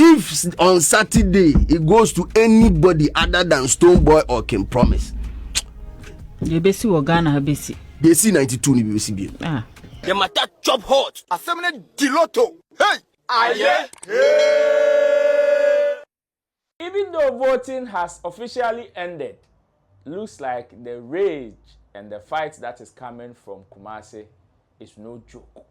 If on Saturday it goes to anybody other than Stonebwoy or King Promise, the besi Ghana besi. Besi 92 ni besi bi. Ah. The matter chop hot. Assembly diloto. Hey. Aye. Even though voting has officially ended, looks like the rage and the fight that is coming from Kumasi is no joke.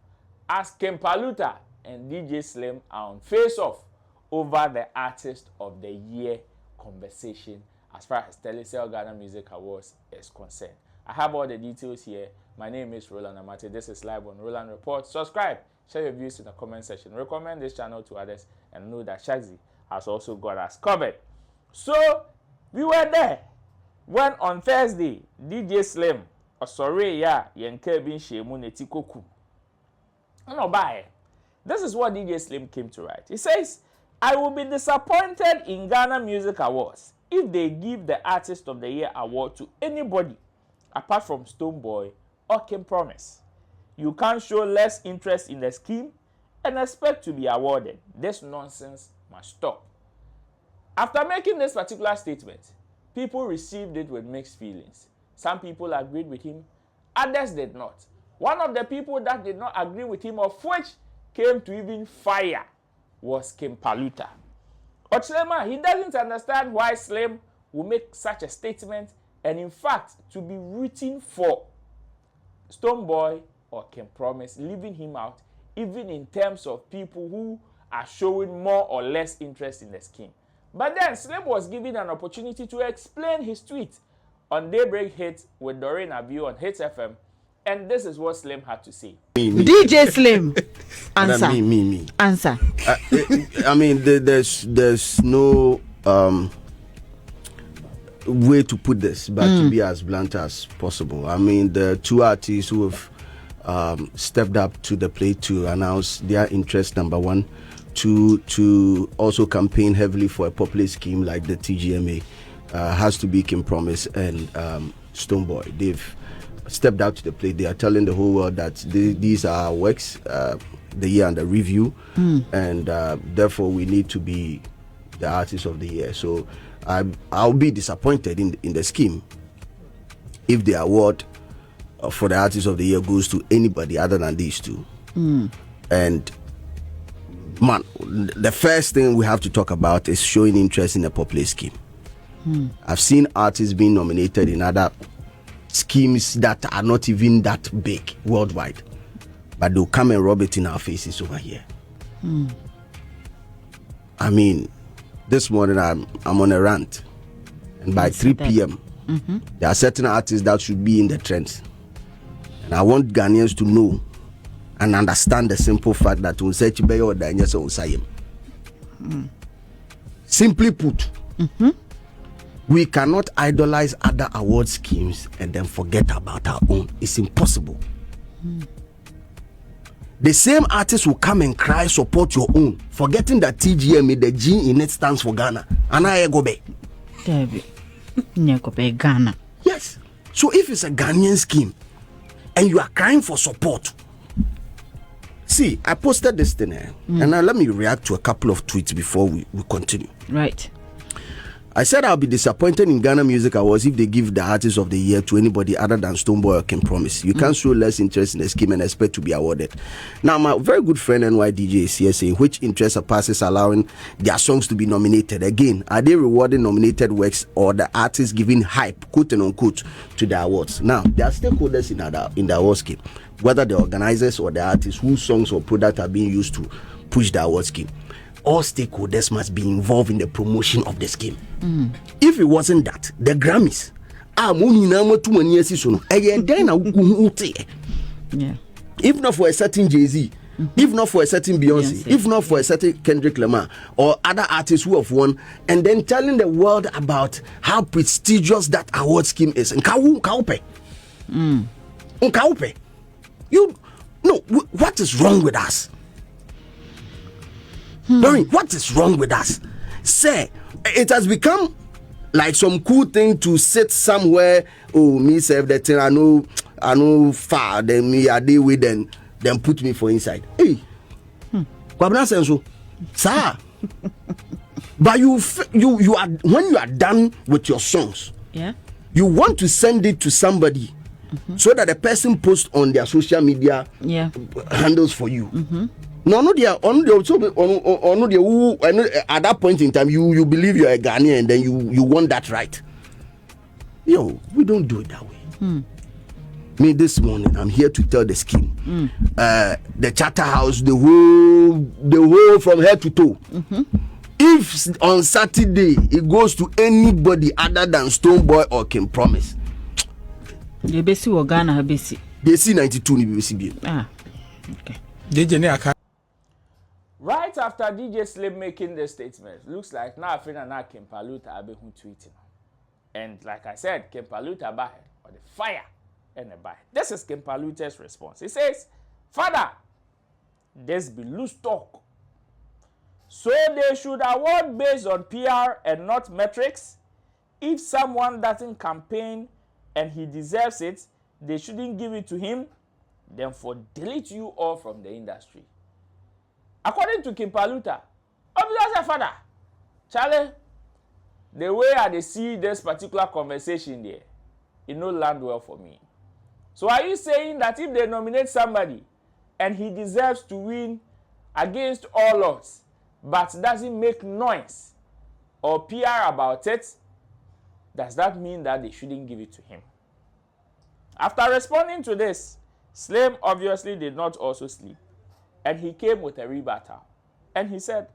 As King Paluta and DJ Slim are on face-off over the Artist of the Year conversation as far as Telecel Ghana Music Awards is concerned. I have all the details here. My name is Roland Amate. This is live on Roland Report. Subscribe, share your views in the comment section. Recommend this channel to others and know that Shagzy has also got us covered. So, we were there when on Thursday, DJ Slim, sorry, yeah, Yenke bin Shemu Netikoku. No, bye. This is what DJ Slim came to write. He says, I will be disappointed in Ghana Music Awards if they give the Artist of the Year award to anybody apart from Stonebwoy or King Promise. You can't show less interest in the scheme and expect to be awarded. This nonsense must stop. After making this particular statement, people received it with mixed feelings. Some people agreed with him, others did not. One of the people that did not agree with him, of which came to even fire, was King Paluta. Ochlema, he doesn't understand why Slim will make such a statement and in fact to be rooting for Stonebwoy or King Promise, leaving him out even in terms of people who are showing more or less interest in the scheme. But then Slim was given an opportunity to explain his tweet on Daybreak Hit with Doreen Abiu on Hits FM, and this is what Slim had to say. Me. DJ Slim, answer. Me. Answer. I mean, there's no way to put this, but to be as blunt as possible. I mean, the two artists who have stepped up to the plate to announce their interest, number one, to also campaign heavily for a popular scheme like the TGMA, has to be King Promise and Stonebwoy. They've stepped out to the plate. They are telling the whole world that these are our works, the year under review, and therefore we need to be the Artist of the Year. So I'll be disappointed in the scheme if the award for the Artist of the Year goes to anybody other than these two. And man, the first thing we have to talk about is showing interest in a popular scheme. I've seen artists being nominated in other schemes that are not even that big worldwide, but they'll come and rub it in our faces over here. I mean, this morning I'm on a rant, and by 3 p.m. There are certain artists that should be in the trends, and I want Ghanaians to know and understand the simple fact that simply put, we cannot idolize other award schemes and then forget about our own. It's impossible. The same artist will come and cry, support your own, forgetting that TGMA, the G in it stands for Ghana. And I go back. Ghana. Yes. So if it's a Ghanaian scheme and you are crying for support, see, I posted this thing and now let me react to a couple of tweets before we continue. Right. I said I'll be disappointed in Ghana Music Awards if they give the Artist of the Year to anybody other than Stonebwoy or King Promise. You can't show less interest in the scheme and expect to be awarded. Now, my very good friend NYDJ is here saying which interest surpasses allowing their songs to be nominated. Again, are they rewarding nominated works or the artists giving hype, quote and unquote, to the awards? Now, there are stakeholders in the award scheme, whether the organizers or the artists whose songs or products are being used to push the award scheme. All stakeholders must be involved in the promotion of the scheme. If it wasn't that, the Grammys, if not for a certain Jay-Z, if not for a certain Beyonce, if not for a certain Kendrick Lamar or other artists who have won, and then telling the world about how prestigious that award scheme is. What is wrong with us? What is wrong with us? Say, it has become like some cool thing to sit somewhere. Oh, me serve the thing. I know far. Then me I deal with then put me for inside. Hey, Kwabena Senso, sir. But you are, when you are done with your songs, Yeah. you want to send it to somebody so that the person posts on their social media handles for you. No, they are on the at that point in time you believe you're a Ghanaian and then you want that right. Yo, we don't do it that way. Me this morning, I'm here to tell the scheme. The Charterhouse, the whole from head to toe. If on Saturday it goes to anybody other than Stoneboy or King Promise, they basi Ghana basi. They see 92 ni BC. Ah, okay. Right after DJ Slim making the statement, looks like now Afina na King Paluta abe who tweeting. And like I said, King Paluta bahe or the fire and the bahe. This is King Paluta's response. He says, "Father, this be loose talk. So they should award based on PR and not metrics. If someone doesn't campaign and he deserves it, they shouldn't give it to him. Then for delete you all from the industry." According to King Paluta, obviously, father, Charlie, the way I see this particular conversation there, it no land well for me. So are you saying that if they nominate somebody and he deserves to win against all odds, but doesn't make noise or PR about it, does that mean that they shouldn't give it to him? After responding to this, Slim obviously did not also sleep, and he came with a rebuttal. And he said,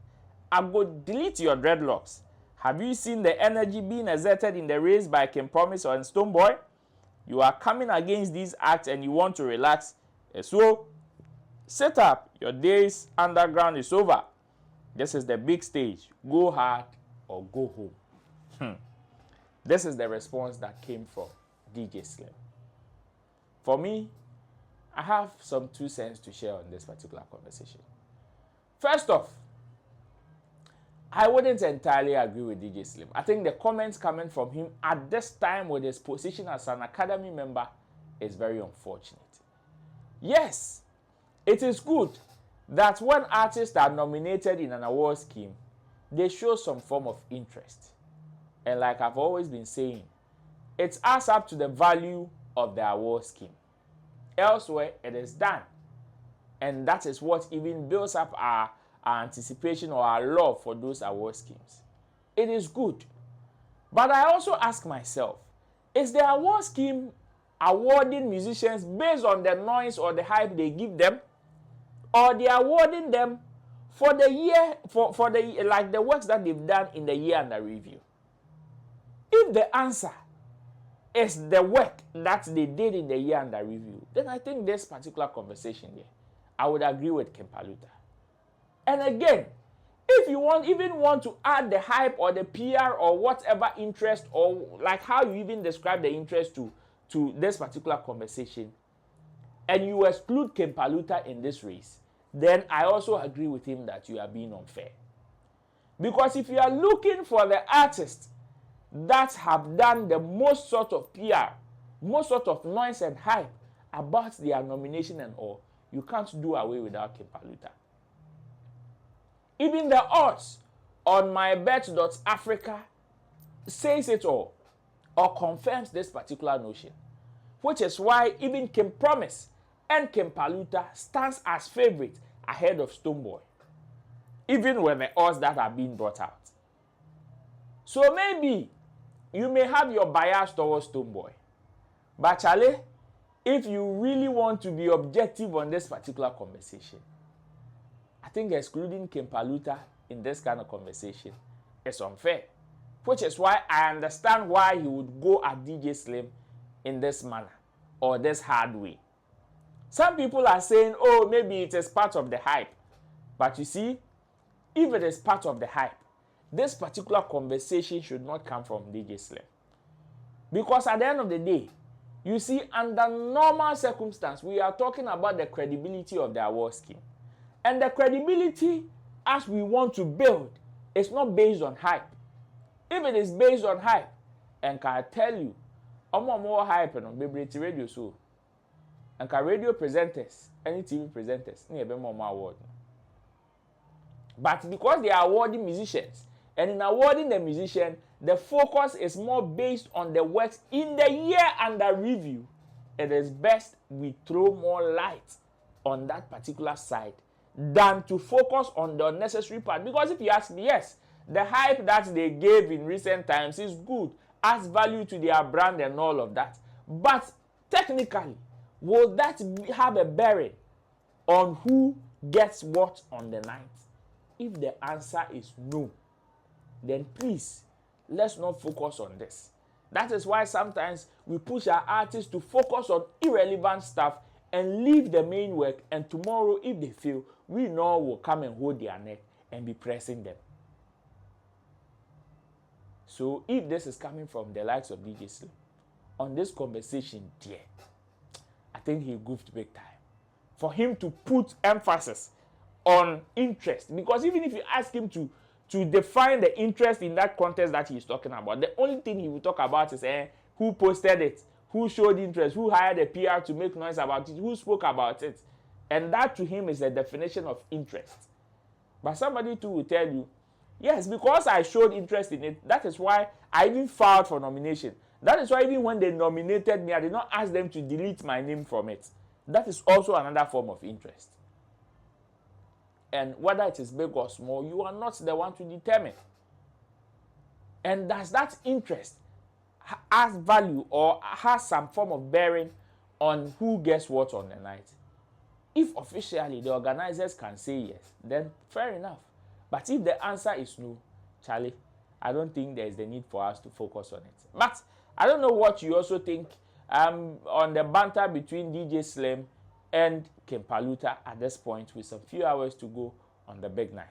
"I go delete your dreadlocks. Have you seen the energy being exerted in the race by King Promise and Stoneboy? You are coming against these acts and you want to relax. So, sit up. Your days underground is over. This is the big stage. Go hard or go home." This is the response that came from DJ Slim. For me, I have some 2 cents to share on this particular conversation. First off, I wouldn't entirely agree with DJ Slim. I think the comments coming from him at this time with his position as an academy member is very unfortunate. Yes, it is good that when artists are nominated in an award scheme, they show some form of interest. And like I've always been saying, it's us up to the value of the award scheme. Elsewhere, it is done. And that is what even builds up our anticipation or our love for those award schemes. It is good. But I also ask myself, is the award scheme awarding musicians based on the noise or the hype they give them? Or they are awarding them for the year, for the like the works that they've done in the year under review? If the answer is the work that they did in the year under review, then I think this particular conversation here, I would agree with King Paluta. And again, if you even want to add the hype or the PR or whatever interest or like how you even describe the interest to this particular conversation, and you exclude King Paluta in this race, then I also agree with him that you are being unfair. Because if you are looking for the artists that have done the most sort of PR, most sort of noise and hype about their nomination and all, you can't do away without King Paluta. Even the odds on mybet.africa says it all or confirms this particular notion, which is why even King Promise and King Paluta stands as favorite ahead of Stoneboy, even with the odds that are being brought out. So maybe you may have your bias towards Stoneboy, but Charlie, if you really want to be objective on this particular conversation, I think excluding King Paluta in this kind of conversation is unfair, which is why I understand why he would go at DJ Slim in this manner or this hard way. Some people are saying, oh, maybe it is part of the hype. But you see, if it is part of the hype, this particular conversation should not come from DJ Slim. Because at the end of the day, you see, under normal circumstances, we are talking about the credibility of the award scheme. And the credibility, as we want to build, is not based on hype. If it is based on hype, and can I tell you, more hype on Bebrity Radio so, and can radio presenters, any TV presenters, need a more award. But because they are awarding musicians, And in awarding the musician, the focus is more based on the works in the year under review. It is best we throw more light on that particular side than to focus on the unnecessary part. Because if you ask me, yes, the hype that they gave in recent times is good, adds value to their brand and all of that. But technically, will that have a bearing on who gets what on the night? If the answer is no, then please, let's not focus on this. That is why sometimes we push our artists to focus on irrelevant stuff and leave the main work, and tomorrow, if they fail, we know will come and hold their neck and be pressing them. So if this is coming from the likes of DJ Slim, on this conversation, dear, I think he goofed big time. For him to put emphasis on interest, because even if you ask him to define the interest in that contest that he's talking about, the only thing he will talk about is who posted it, who showed interest, who hired a PR to make noise about it, who spoke about it. And that to him is the definition of interest. But somebody too will tell you, yes, because I showed interest in it, that is why I even filed for nomination. That is why even when they nominated me, I did not ask them to delete my name from it. That is also another form of interest. And whether it is big or small, you are not the one to determine. And does that interest has value or has some form of bearing on who gets what on the night? If officially the organizers can say yes, then fair enough. But if the answer is no, Charlie, I don't think there is the need for us to focus on it. But I don't know what you also think on the banter between DJ Slim and King Paluta at this point, with some few hours to go on the big night.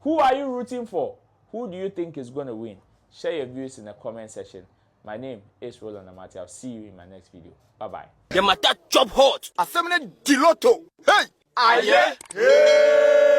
Who are you rooting for? Who do you think is going to win? Share your views in the comment section. My name is Roland Amati. I'll see you in my next video. Bye-bye. The matter chop hot. Assembly Diloto. Hey! Aye! Hey!